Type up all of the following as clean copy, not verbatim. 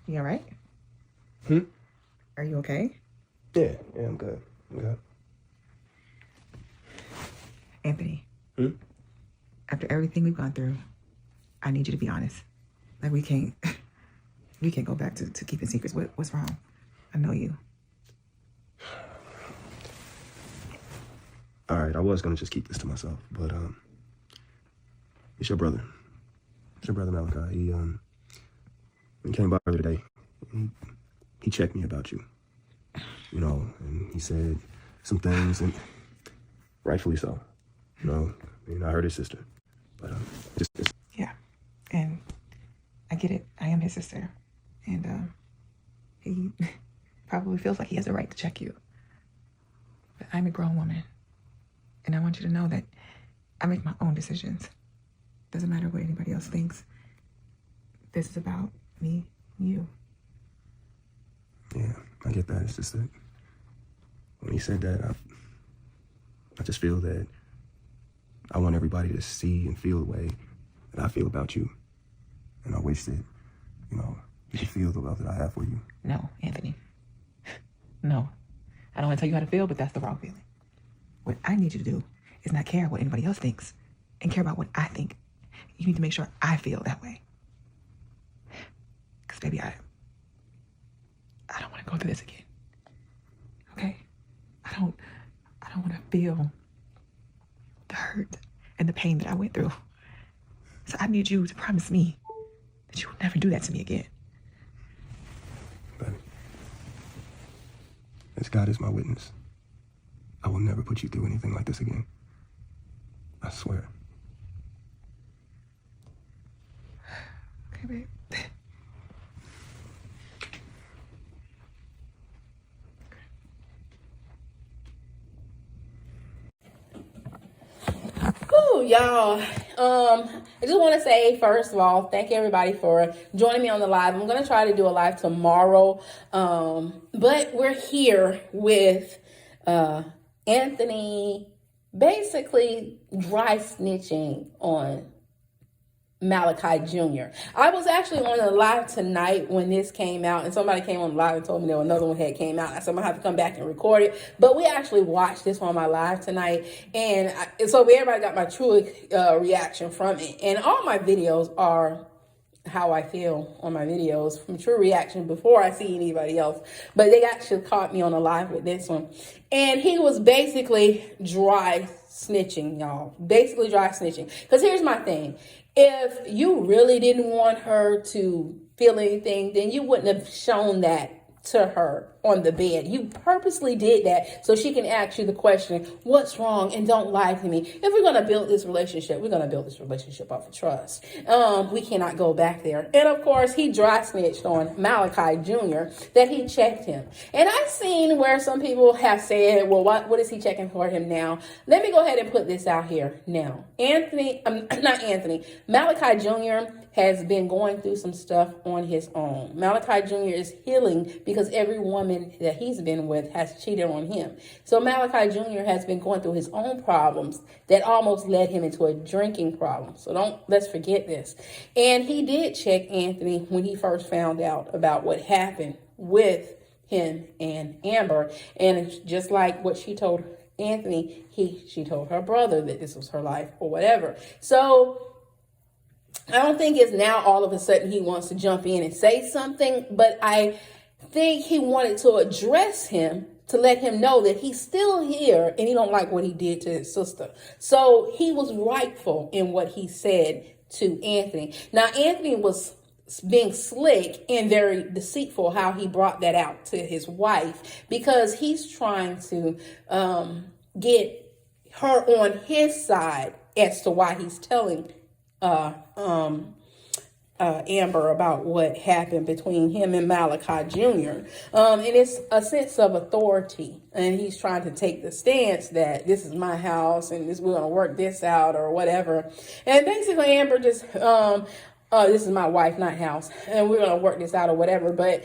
You all right? Hmm? Are you okay? Yeah, I'm good. I'm good. Anthony, Hmm? after everything we've gone through, I need you to be honest. Like we can't go back to keeping secrets. What's wrong? I know you. All right, I was gonna just keep this to myself, but it's your brother. It's your brother Malachi. He came by earlier today. He checked me about you. You know, and he said some things, and rightfully so. You know, I mean, I heard his sister, but just Yeah, and I get it. I am his sister, and he probably feels like he has a right to check you. But I'm a grown woman, and I want you to know that I make my own decisions. Doesn't matter what anybody else thinks. This is about me and you. yeah, I get that. It's just that when he said that, I just feel that I want everybody to see and feel the way that I feel about you. And I wish that, you know, you could feel the love that I have for you. No, Anthony. No. I don't want to tell you how to feel, but that's the wrong feeling. What I need you to do is not care what anybody else thinks and care about what I think. You need to make sure I feel that way. Because, baby, I don't want to go through this again. Okay? I don't want to feel the hurt and the pain that I went through. So I need you to promise me that you will never do that to me again. But as God is my witness, I will never put you through anything like this again. I swear. Okay, babe. Ooh, y'all. I just want to say, first of all, thank everybody for joining me on the live. I'm going to try to do a live tomorrow. But we're here with Anthony basically dry snitching on Malachi Jr. I was actually on a live tonight when this came out, and somebody came on live and told me there was another one had came out. I said I'm gonna have to come back and record it. But we actually watched this on my live tonight, and so everybody got my true reaction from it. And all my videos are how I feel on my videos from true reaction before I see anybody else. But they actually caught me on a live with this one, and he was basically dry snitching, y'all. Basically dry snitching. Because here's my thing. If you really didn't want her to feel anything, then you wouldn't have shown that to her on the bed. You purposely did that so she can ask you the question, what's wrong, and don't lie to me. If we're going to build this relationship, we're going to build this relationship off of trust. We cannot go back there. And of course, he dry snitched on Malachi Jr. that he checked him. And I've seen where some people have said, well, what is he checking for him now? Let me go ahead and put this out here now. Malachi Jr. has been going through some stuff on his own. Malachi Jr. is healing because every woman that he's been with has cheated on him. So Malachi Jr. has been going through his own problems that almost led him into a drinking problem. So let's forget this. And he did check Anthony when he first found out about what happened with him and Amber. And it's just like what she told Anthony, she told her brother that this was her life or whatever. So I don't think it's now all of a sudden he wants to jump in and say something, but I think he wanted to address him to let him know that he's still here and he don't like what he did to his sister. So he was rightful in what he said to Anthony. Now, Anthony was being slick and very deceitful how he brought that out to his wife, because he's trying to get her on his side as to why he's telling Amber about what happened between him and Malachi Jr. And it's a sense of authority, and he's trying to take the stance that this is my house and we're going to work this out or whatever. And basically Amber just this is my wife, not house, and we're going to work this out or whatever. But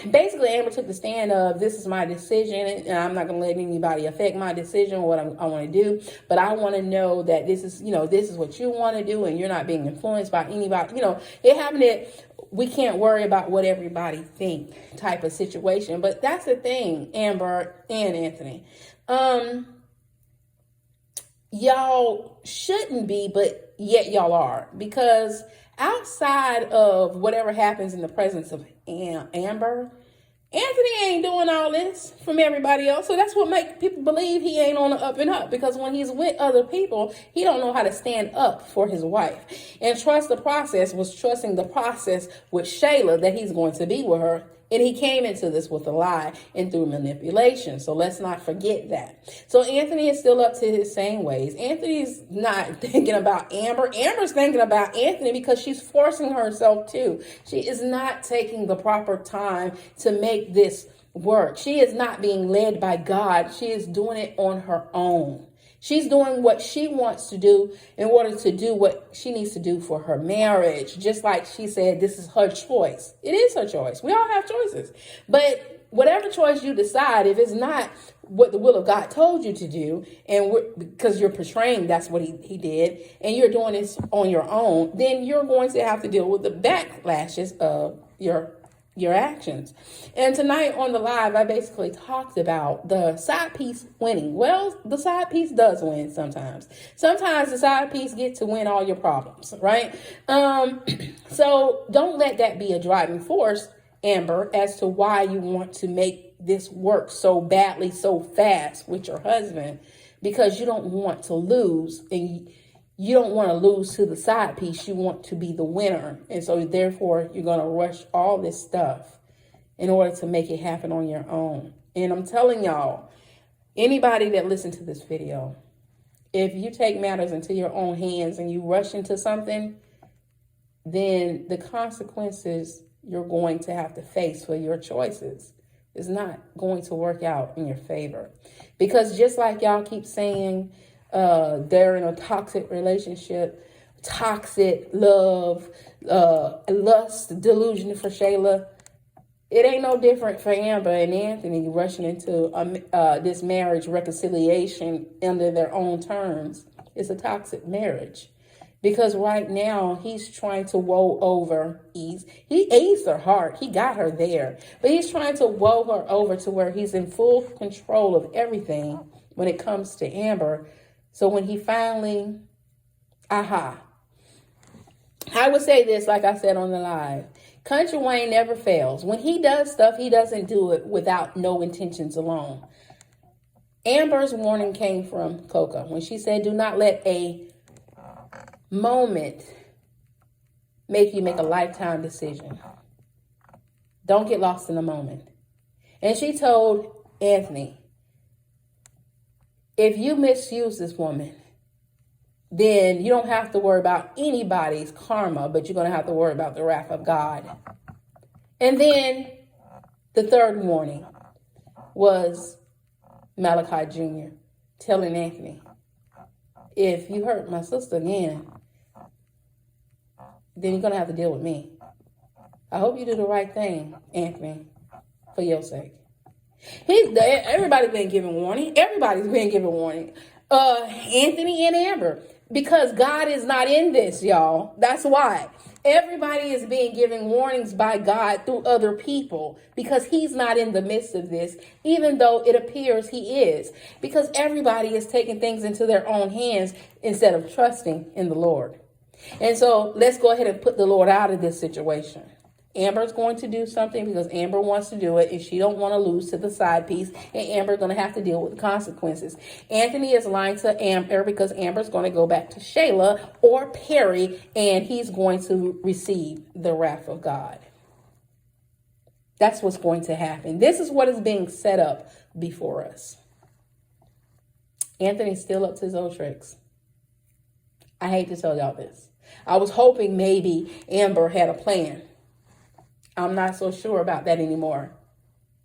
basically Amber took the stand of, this is my decision and I'm not going to let anybody affect my decision or what I want to do. But I want to know that this is what you want to do and you're not being influenced by anybody. It happened that we can't worry about what everybody think type of situation. But that's the thing, Amber and Anthony. Y'all shouldn't be, but yet y'all are. Because outside of whatever happens in the presence of Amber, Anthony ain't doing all this from everybody else. So that's what makes people believe he ain't on the up and up. Because when he's with other people, he don't know how to stand up for his wife. And trust the process was trusting the process with Shayla that he's going to be with her. And he came into this with a lie and through manipulation. So let's not forget that. So Anthony is still up to his same ways. Anthony's not thinking about Amber. Amber's thinking about Anthony because she's forcing herself to. She is not taking the proper time to make this work. She is not being led by God. She is doing it on her own. She's doing what she wants to do in order to do what she needs to do for her marriage. Just like she said, this is her choice. It is her choice. We all have choices. But whatever choice you decide, if it's not what the will of God told you to do, and because you're portraying that's what he did, and you're doing this on your own, then you're going to have to deal with the backlashes of your actions. And tonight on the live, I basically talked about the side piece winning. Well, the side piece does win sometimes. Sometimes the side piece gets to win all your problems, right? So don't let that be a driving force, Amber, as to why you want to make this work so badly, so fast with your husband, because you don't want to lose, and you don't want to lose to the side piece. You want to be the winner. And so therefore, you're going to rush all this stuff in order to make it happen on your own. And I'm telling y'all, anybody that listens to this video, if you take matters into your own hands and you rush into something, then the consequences you're going to have to face for your choices is not going to work out in your favor. Because just like y'all keep saying, they're in a toxic relationship, toxic love, lust, delusion for Shayla. It ain't no different for Amber and Anthony rushing into this marriage reconciliation under their own terms. It's a toxic marriage. Because right now he's trying to woe over he eased her heart. He got her there. But he's trying to woe her over to where he's in full control of everything when it comes to Amber. So when he finally, I would say this, like I said on the live, Kountry Wayne never fails. When he does stuff, he doesn't do it without no intentions alone. Amber's warning came from Coca when she said, do not let a moment make you make a lifetime decision. Don't get lost in the moment. And she told Anthony, if you misuse this woman, then you don't have to worry about anybody's karma, but you're going to have to worry about the wrath of God. And then the third warning was Malachi Jr. telling Anthony, if you hurt my sister again, then you're going to have to deal with me. I hope you do the right thing, Anthony, for your sake. Everybody's been given warning. Everybody's been given warning. Anthony and Amber, because God is not in this, y'all. That's why. Everybody is being given warnings by God through other people because he's not in the midst of this, even though it appears he is. Because everybody is taking things into their own hands instead of trusting in the Lord. And so let's go ahead and put the Lord out of this situation. Amber's going to do something because Amber wants to do it, and she don't want to lose to the side piece, and Amber's going to have to deal with the consequences. Anthony is lying to Amber because Amber's going to go back to Shayla or Perry, and he's going to receive the wrath of God. That's what's going to happen. This is what is being set up before us. Anthony's still up to his old tricks. I hate to tell y'all this. I was hoping maybe Amber had a plan. I'm not so sure about that anymore.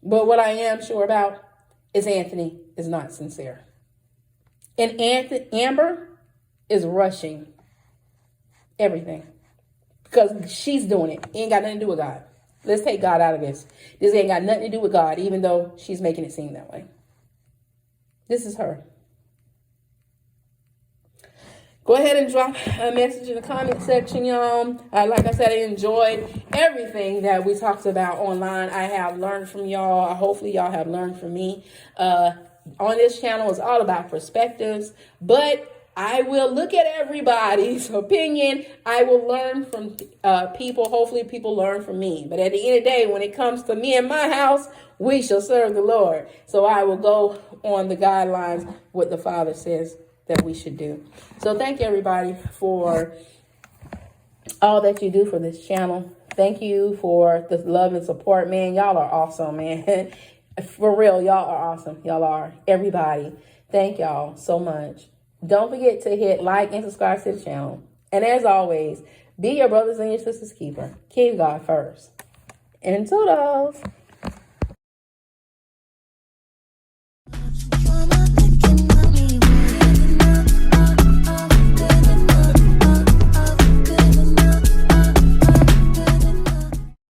But what I am sure about is Anthony is not sincere. And Amber is rushing everything because she's doing it. It ain't got nothing to do with God. Let's take God out of this. This ain't got nothing to do with God, even though she's making it seem that way. This is her. Go ahead and drop a message in the comment section, y'all. Like I said, I enjoyed everything that we talked about online. I have learned from y'all. Hopefully, y'all have learned from me. On this channel, it's all about perspectives, but I will look at everybody's opinion. I will learn from people. Hopefully, people learn from me. But at the end of the day, when it comes to me and my house, we shall serve the Lord. So I will go on the guidelines, what the Father says that we should do. So thank you, everybody, for all that you do for this channel. Thank you for the love and support, man. Y'all are awesome, man. For real, y'all are awesome. Y'all are. Everybody. Thank y'all so much. Don't forget to hit like and subscribe to the channel. And as always, be your brothers and your sisters' keeper. Keep God first. And toodles.